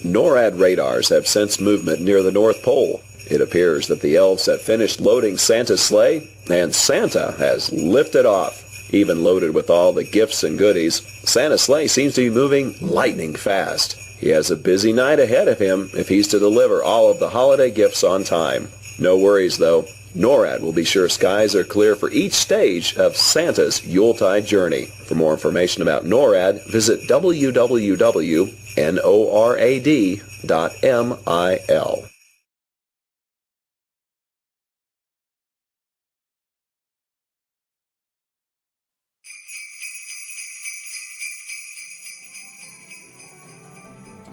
NORAD radars have sensed movement near the North Pole. It appears that the elves have finished loading Santa's sleigh, and Santa has lifted off. Even loaded with all the gifts and goodies, Santa's sleigh seems to be moving lightning fast. He has a busy night ahead of him if he's to deliver all of the holiday gifts on time. No worries, though. NORAD will be sure skies are clear for each stage of Santa's Yuletide journey. For more information about NORAD, visit www.norad.mil.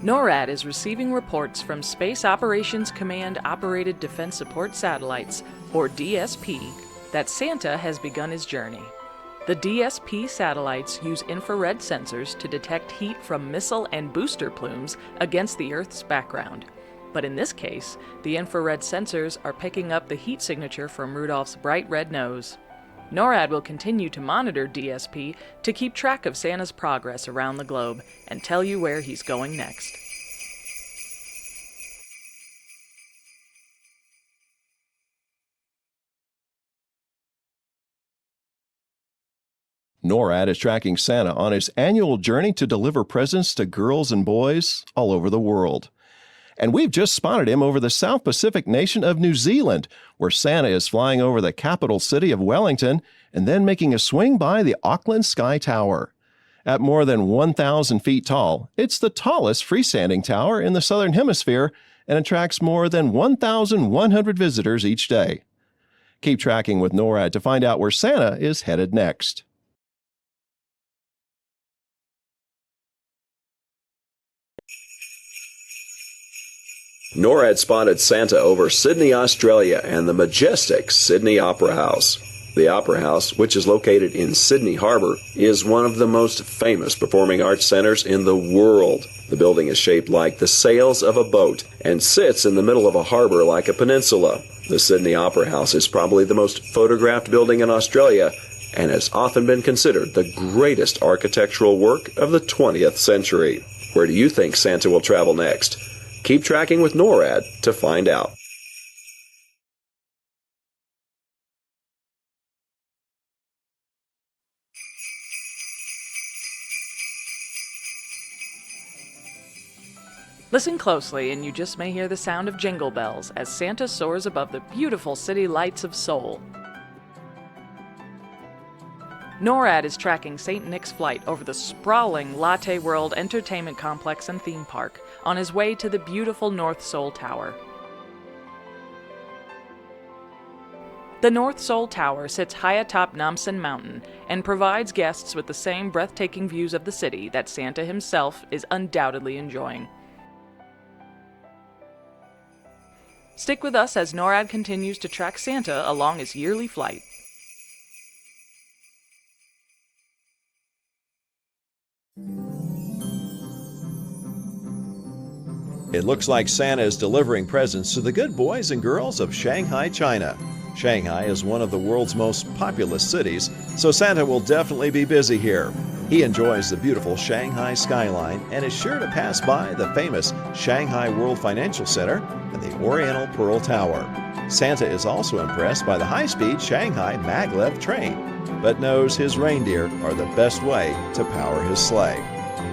NORAD is receiving reports from Space Operations Command Operated Defense Support Satellites, or DSP, that Santa has begun his journey. The DSP satellites use infrared sensors to detect heat from missile and booster plumes against the Earth's background. But in this case, the infrared sensors are picking up the heat signature from Rudolph's bright red nose. NORAD will continue to monitor DSP to keep track of Santa's progress around the globe and tell you where he's going next. NORAD is tracking Santa on his annual journey to deliver presents to girls and boys all over the world. And we've just spotted him over the South Pacific nation of New Zealand, where Santa is flying over the capital city of Wellington and then making a swing by the Auckland Sky Tower. At more than 1,000 feet tall, it's the tallest freestanding tower in the Southern Hemisphere and attracts more than 1,100 visitors each day. Keep tracking with NORAD to find out where Santa is headed next. NORAD spotted Santa over Sydney, Australia, and the majestic Sydney Opera House. The Opera House, which is located in Sydney Harbour, is one of the most famous performing arts centers in the world. The building is shaped like the sails of a boat and sits in the middle of a harbour like a peninsula. The Sydney Opera House is probably the most photographed building in Australia and has often been considered the greatest architectural work of the 20th century. Where do you think Santa will travel next? Keep tracking with NORAD to find out. Listen closely and you just may hear the sound of jingle bells as Santa soars above the beautiful city lights of Seoul. NORAD is tracking St. Nick's flight over the sprawling Latte World Entertainment Complex and Theme Park on his way to the beautiful North Seoul Tower. The North Seoul Tower sits high atop Namsan Mountain and provides guests with the same breathtaking views of the city that Santa himself is undoubtedly enjoying. Stick with us as NORAD continues to track Santa along his yearly flight. It looks like Santa is delivering presents to the good boys and girls of Shanghai, China. Shanghai is one of the world's most populous cities, so Santa will definitely be busy here. He enjoys the beautiful Shanghai skyline and is sure to pass by the famous Shanghai World Financial Center and the Oriental Pearl Tower. Santa is also impressed by the high-speed Shanghai maglev train, but knows his reindeer are the best way to power his sleigh.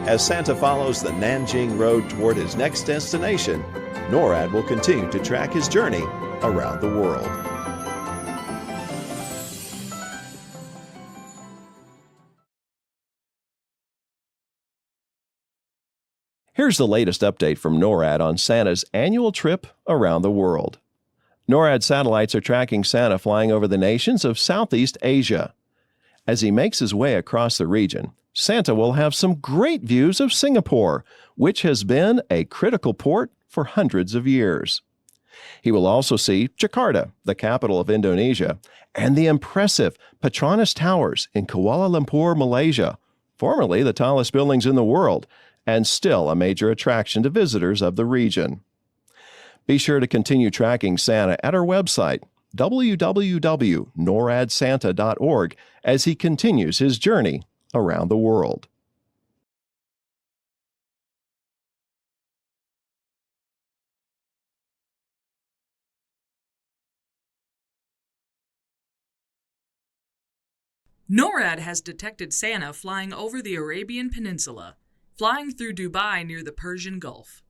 As Santa follows the Nanjing Road toward his next destination, NORAD will continue to track his journey around the world. Here's the latest update from NORAD on Santa's annual trip around the world. NORAD satellites are tracking Santa flying over the nations of Southeast Asia. As he makes his way across the region, Santa will have some great views of Singapore, which has been a critical port for hundreds of years. He will also see Jakarta, the capital of Indonesia, and the impressive Petronas Towers in Kuala Lumpur, Malaysia, formerly the tallest buildings in the world, and still a major attraction to visitors of the region. Be sure to continue tracking Santa at our website, www.noradsanta.org, as he continues his journey around the world. NORAD has detected Santa flying over the Arabian Peninsula, flying through Dubai near the Persian Gulf.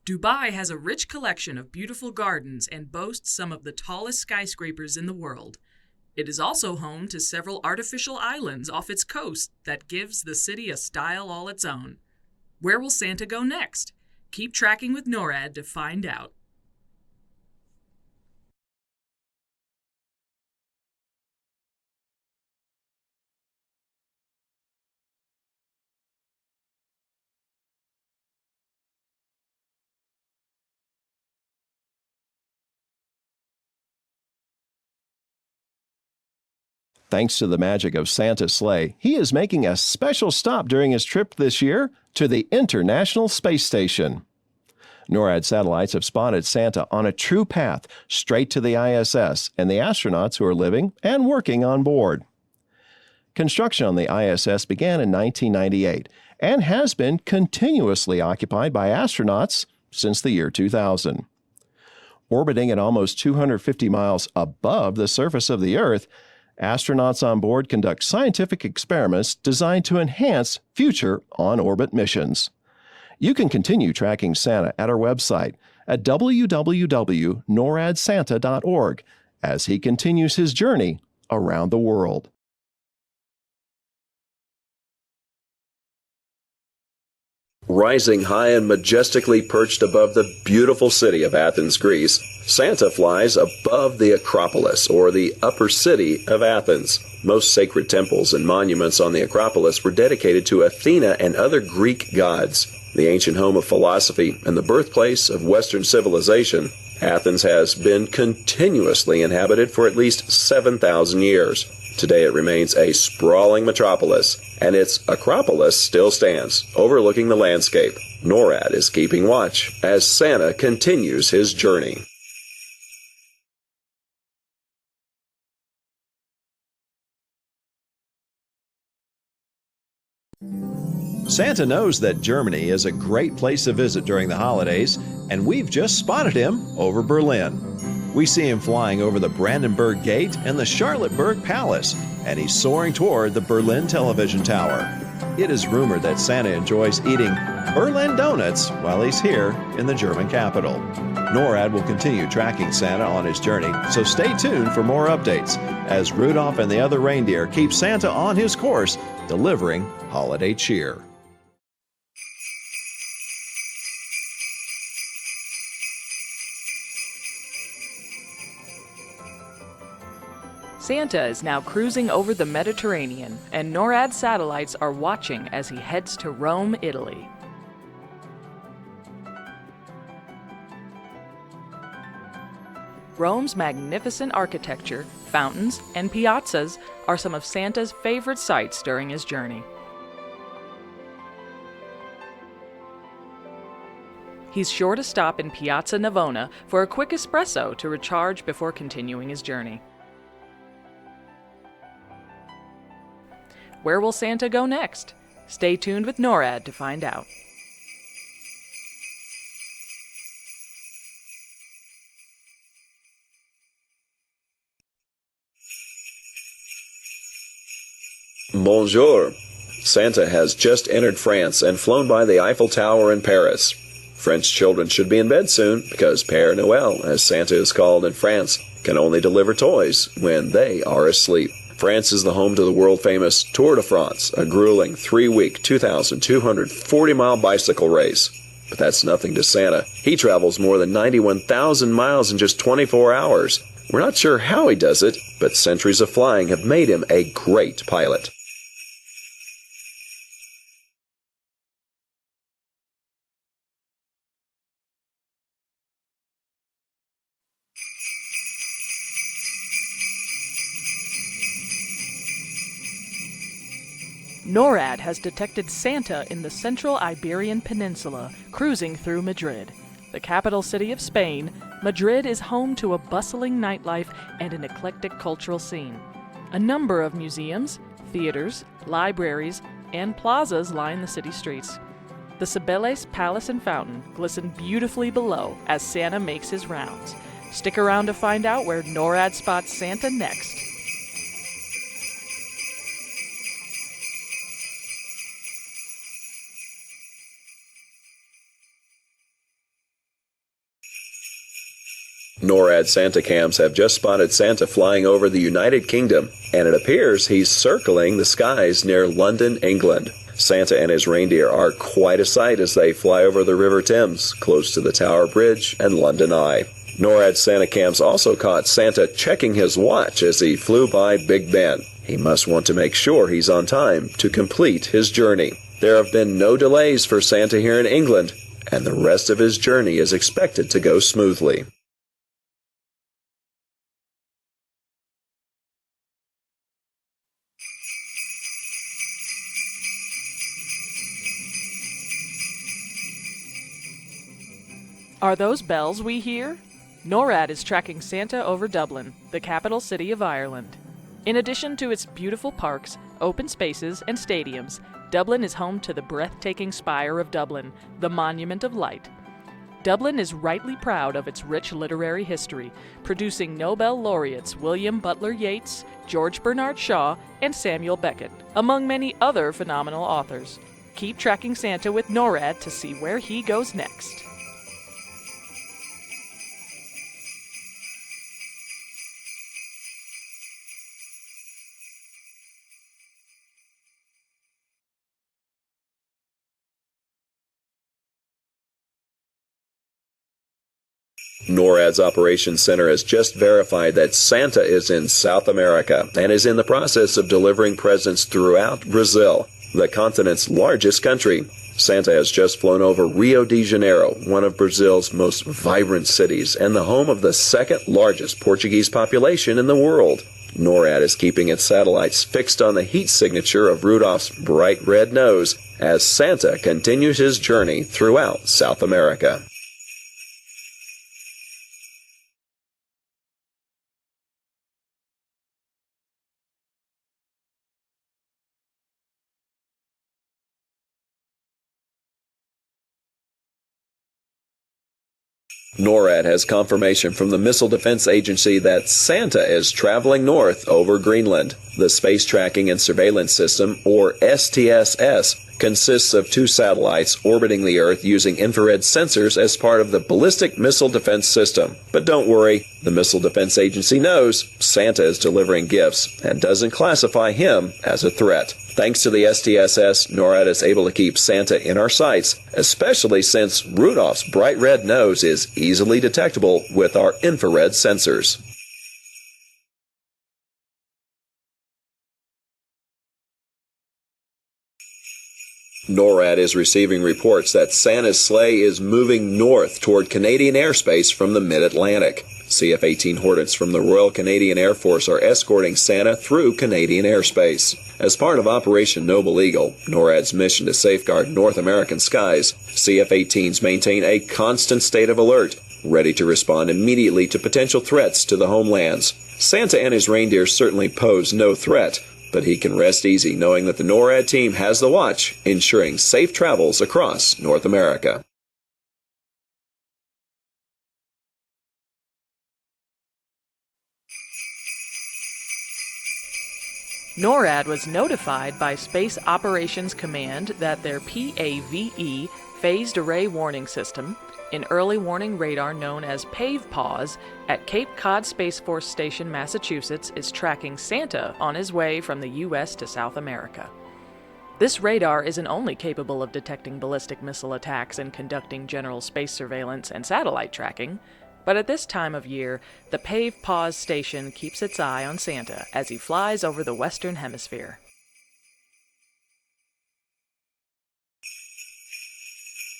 Dubai has a rich collection of beautiful gardens and boasts some of the tallest skyscrapers in the world. It is also home to several artificial islands off its coast that gives the city a style all its own. Where will Santa go next? Keep tracking with NORAD to find out. Thanks to the magic of Santa's sleigh, he is making a special stop during his trip this year to the International Space Station. NORAD satellites have spotted Santa on a true path straight to the ISS and the astronauts who are living and working on board. Construction on the ISS began in 1998 and has been continuously occupied by astronauts since the year 2000. Orbiting at almost 250 miles above the surface of the Earth, astronauts on board conduct scientific experiments designed to enhance future on-orbit missions. You can continue tracking Santa at our website at www.noradsanta.org as he continues his journey around the world. Rising high and majestically perched above the beautiful city of Athens, Greece, Santa flies above the Acropolis, or the upper city of Athens. Most sacred temples and monuments on the Acropolis were dedicated to Athena and other Greek gods. The ancient home of philosophy and the birthplace of Western civilization, Athens has been continuously inhabited for at least 7,000 years. Today it remains a sprawling metropolis, and its Acropolis still stands, overlooking the landscape. NORAD is keeping watch as Santa continues his journey. Santa knows that Germany is a great place to visit during the holidays, and we've just spotted him over Berlin. We see him flying over the Brandenburg Gate and the Charlottenburg Palace, and he's soaring toward the Berlin Television Tower. It is rumored that Santa enjoys eating Berlin donuts while he's here in the German capital. NORAD will continue tracking Santa on his journey, so stay tuned for more updates as Rudolph and the other reindeer keep Santa on his course, delivering holiday cheer. Santa is now cruising over the Mediterranean, and NORAD satellites are watching as he heads to Rome, Italy. Rome's magnificent architecture, fountains, and piazzas are some of Santa's favorite sights during his journey. He's sure to stop in Piazza Navona for a quick espresso to recharge before continuing his journey. Where will Santa go next? Stay tuned with NORAD to find out. Bonjour. Santa has just entered France and flown by the Eiffel Tower in Paris. French children should be in bed soon because Père Noël, as Santa is called in France, can only deliver toys when they are asleep. France is the home to the world-famous Tour de France, a grueling 3-week, 2,240-mile bicycle race. But that's nothing to Santa. He travels more than 91,000 miles in just 24 hours. We're not sure how he does it, but centuries of flying have made him a great pilot. NORAD has detected Santa in the central Iberian Peninsula, cruising through Madrid. The capital city of Spain, Madrid is home to a bustling nightlife and an eclectic cultural scene. A number of museums, theaters, libraries, and plazas line the city streets. The Cibeles Palace and Fountain glisten beautifully below as Santa makes his rounds. Stick around to find out where NORAD spots Santa next. NORAD Santa cams have just spotted Santa flying over the United Kingdom, and it appears he's circling the skies near London, England. Santa and his reindeer are quite a sight as they fly over the River Thames, close to the Tower Bridge and London Eye. NORAD Santa cams also caught Santa checking his watch as he flew by Big Ben. He must want to make sure he's on time to complete his journey. There have been no delays for Santa here in England, and the rest of his journey is expected to go smoothly. Are those bells we hear? NORAD is tracking Santa over Dublin, the capital city of Ireland. In addition to its beautiful parks, open spaces, and stadiums, Dublin is home to the breathtaking Spire of Dublin, the Monument of Light. Dublin is rightly proud of its rich literary history, producing Nobel laureates William Butler Yeats, George Bernard Shaw, and Samuel Beckett, among many other phenomenal authors. Keep tracking Santa with NORAD to see where he goes next. NORAD's Operations Center has just verified that Santa is in South America and is in the process of delivering presents throughout Brazil, the continent's largest country. Santa has just flown over Rio de Janeiro, one of Brazil's most vibrant cities and the home of the second largest Portuguese population in the world. NORAD is keeping its satellites fixed on the heat signature of Rudolph's bright red nose as Santa continues his journey throughout South America. NORAD has confirmation from the Missile Defense Agency that Santa is traveling north over Greenland. The Space Tracking and Surveillance System, or STSS, consists of 2 satellites orbiting the Earth using infrared sensors as part of the Ballistic Missile Defense System. But don't worry, the Missile Defense Agency knows Santa is delivering gifts and doesn't classify him as a threat. Thanks to the STSS, NORAD is able to keep Santa in our sights, especially since Rudolph's bright red nose is easily detectable with our infrared sensors. NORAD is receiving reports that Santa's sleigh is moving north toward Canadian airspace from the mid-Atlantic. CF-18 Hornets from the Royal Canadian Air Force are escorting Santa through Canadian airspace. As part of Operation Noble Eagle, NORAD's mission to safeguard North American skies, CF-18s maintain a constant state of alert, ready to respond immediately to potential threats to the homelands. Santa and his reindeer certainly pose no threat, but he can rest easy knowing that the NORAD team has the watch, ensuring safe travels across North America. NORAD was notified by Space Operations Command that their PAVE, Phased Array Warning System, an early warning radar known as PAVE-PAWS at Cape Cod Space Force Station, Massachusetts, is tracking Santa on his way from the U.S. to South America. This radar isn't only capable of detecting ballistic missile attacks and conducting general space surveillance and satellite tracking, but at this time of year, the PAVE-PAWS station keeps its eye on Santa as he flies over the Western Hemisphere.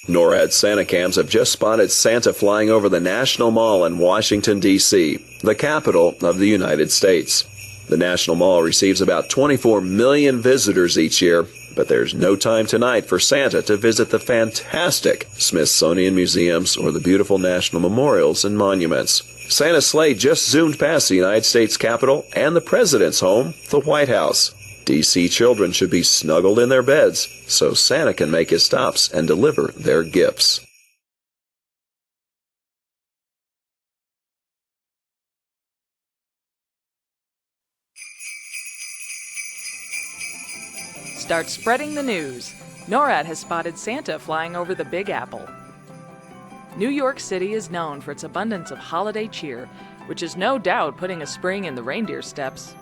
NORAD Santa cams have just spotted Santa flying over the National Mall in Washington, D.C., the capital of the United States. The National Mall receives about 24 million visitors each year, but there's no time tonight for Santa to visit the fantastic Smithsonian museums or the beautiful national memorials and monuments. Santa's sleigh just zoomed past the United States Capitol and the President's home, the White House. D.C. children should be snuggled in their beds so Santa can make his stops and deliver their gifts. Start spreading the news. NORAD has spotted Santa flying over the Big Apple. New York City is known for its abundance of holiday cheer, which is no doubt putting a spring in the reindeer steps.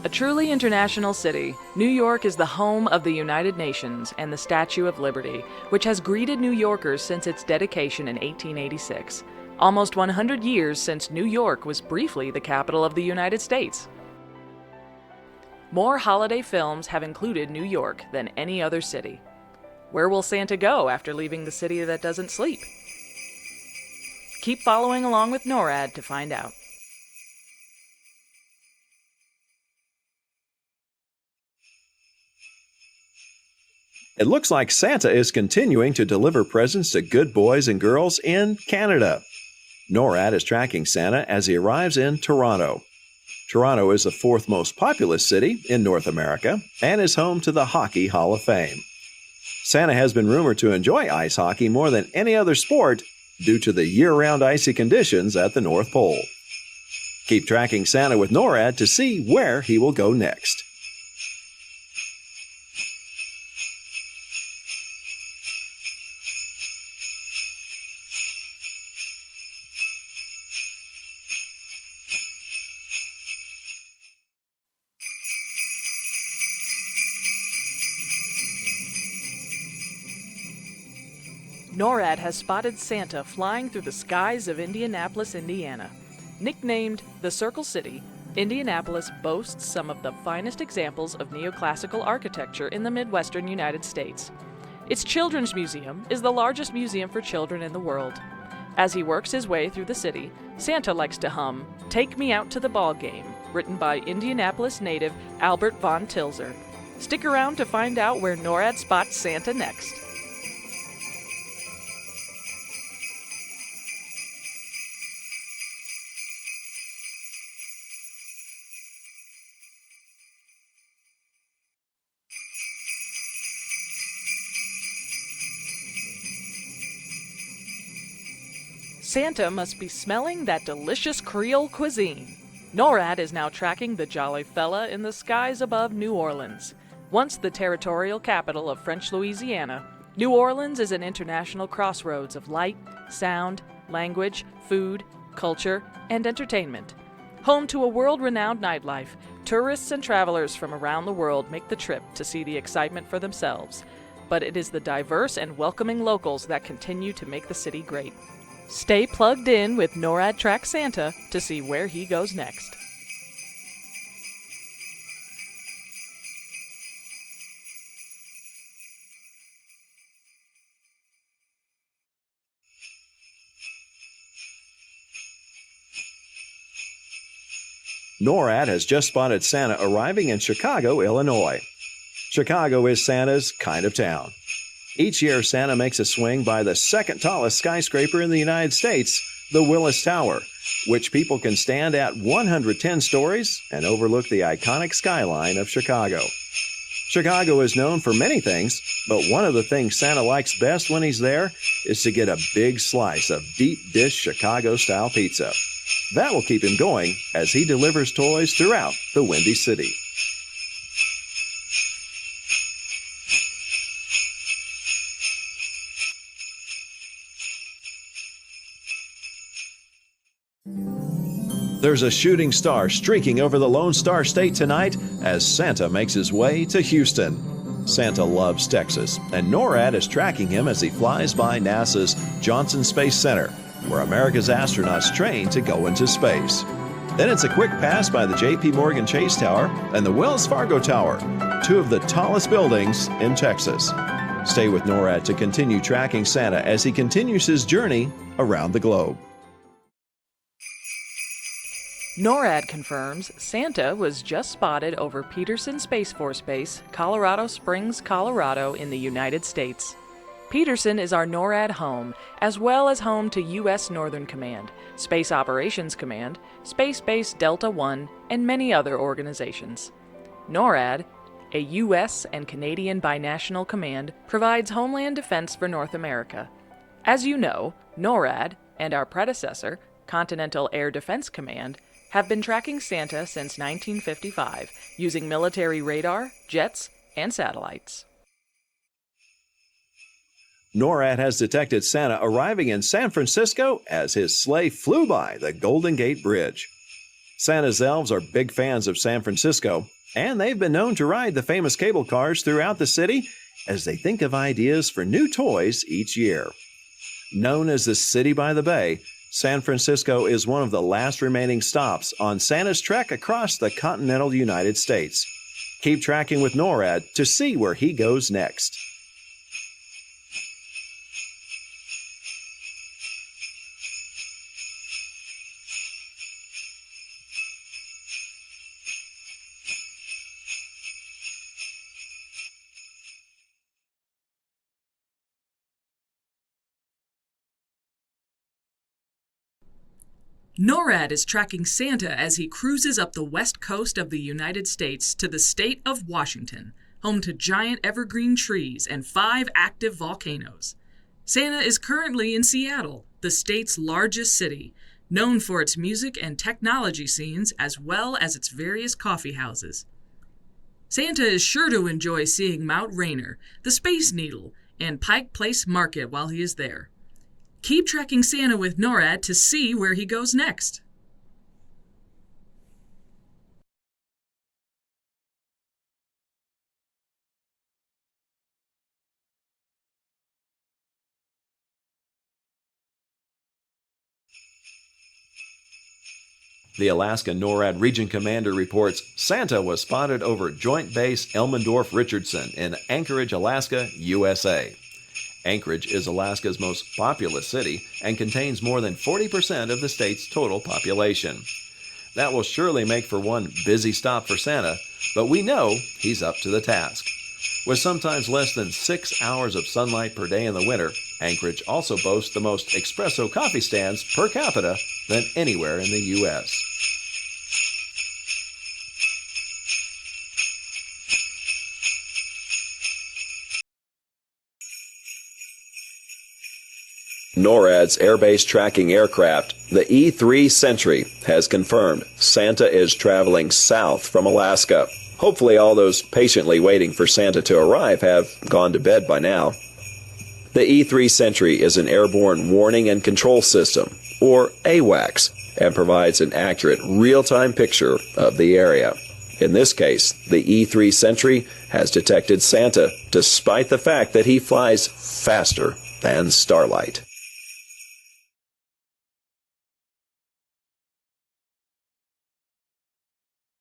A truly international city, New York is the home of the United Nations and the Statue of Liberty, which has greeted New Yorkers since its dedication in 1886, almost 100 years since New York was briefly the capital of the United States. More holiday films have included New York than any other city. Where will Santa go after leaving the city that doesn't sleep? Keep following along with NORAD to find out. It looks like Santa is continuing to deliver presents to good boys and girls in Canada. NORAD is tracking Santa as he arrives in Toronto. Toronto is the fourth most populous city in North America and is home to the Hockey Hall of Fame. Santa has been rumored to enjoy ice hockey more than any other sport due to the year-round icy conditions at the North Pole. Keep tracking Santa with NORAD to see where he will go next. NORAD has spotted Santa flying through the skies of Indianapolis, Indiana. Nicknamed the Circle City, Indianapolis boasts some of the finest examples of neoclassical architecture in the Midwestern United States. Its Children's Museum is the largest museum for children in the world. As he works his way through the city, Santa likes to hum "Take Me Out to the Ball Game," written by Indianapolis native Albert von Tilzer. Stick around to find out where NORAD spots Santa next. Santa must be smelling that delicious Creole cuisine. NORAD is now tracking the jolly fella in the skies above New Orleans. Once the territorial capital of French Louisiana, New Orleans is an international crossroads of light, sound, language, food, culture, and entertainment. Home to a world-renowned nightlife, tourists and travelers from around the world make the trip to see the excitement for themselves. But it is the diverse and welcoming locals that continue to make the city great. Stay plugged in with NORAD Track Santa to see where he goes next. NORAD has just spotted Santa arriving in Chicago, Illinois. Chicago is Santa's kind of town. Each year, Santa makes a swing by the second tallest skyscraper in the United States, the Willis Tower, which people can stand at 110 stories and overlook the iconic skyline of Chicago. Chicago is known for many things, but one of the things Santa likes best when he's there is to get a big slice of deep dish Chicago-style pizza. That will keep him going as he delivers toys throughout the Windy City. There's a shooting star streaking over the Lone Star State tonight as Santa makes his way to Houston. Santa loves Texas, and NORAD is tracking him as he flies by NASA's Johnson Space Center, where America's astronauts train to go into space. Then it's a quick pass by the J.P. Morgan Chase Tower and the Wells Fargo Tower, two of the tallest buildings in Texas. Stay with NORAD to continue tracking Santa as he continues his journey around the globe. NORAD confirms Santa was just spotted over Peterson Space Force Base, Colorado Springs, Colorado, in the United States. Peterson is our NORAD home, as well as home to U.S. Northern Command, Space Operations Command, Space Base Delta One, and many other organizations. NORAD, a U.S. and Canadian binational command, provides homeland defense for North America. As you know, NORAD and our predecessor, Continental Air Defense Command, have been tracking Santa since 1955 using military radar, jets, and satellites. NORAD has detected Santa arriving in San Francisco as his sleigh flew by the Golden Gate Bridge. Santa's elves are big fans of San Francisco, and they've been known to ride the famous cable cars throughout the city as they think of ideas for new toys each year. Known as the City by the Bay, San Francisco is one of the last remaining stops on Santa's trek across the continental United States. Keep tracking with NORAD to see where he goes next. NORAD is tracking Santa as he cruises up the west coast of the United States to the state of Washington, home to giant evergreen trees and 5 active volcanoes. Santa is currently in Seattle, the state's largest city, known for its music and technology scenes as well as its various coffee houses. Santa is sure to enjoy seeing Mount Rainier, the Space Needle, and Pike Place Market while he is there. Keep tracking Santa with NORAD to see where he goes next. The Alaska NORAD Region Commander reports Santa was spotted over Joint Base Elmendorf-Richardson in Anchorage, Alaska, USA. Anchorage is Alaska's most populous city and contains more than 40% of the state's total population. That will surely make for one busy stop for Santa, but we know he's up to the task. With sometimes less than 6 hours of sunlight per day in the winter, Anchorage also boasts the most espresso coffee stands per capita than anywhere in the U.S. NORAD's air-based tracking aircraft, the E-3 Sentry, has confirmed Santa is traveling south from Alaska. Hopefully all those patiently waiting for Santa to arrive have gone to bed by now. The E-3 Sentry is an airborne warning and control system, or AWACS, and provides an accurate real-time picture of the area. In this case, the E-3 Sentry has detected Santa, despite the fact that he flies faster than starlight.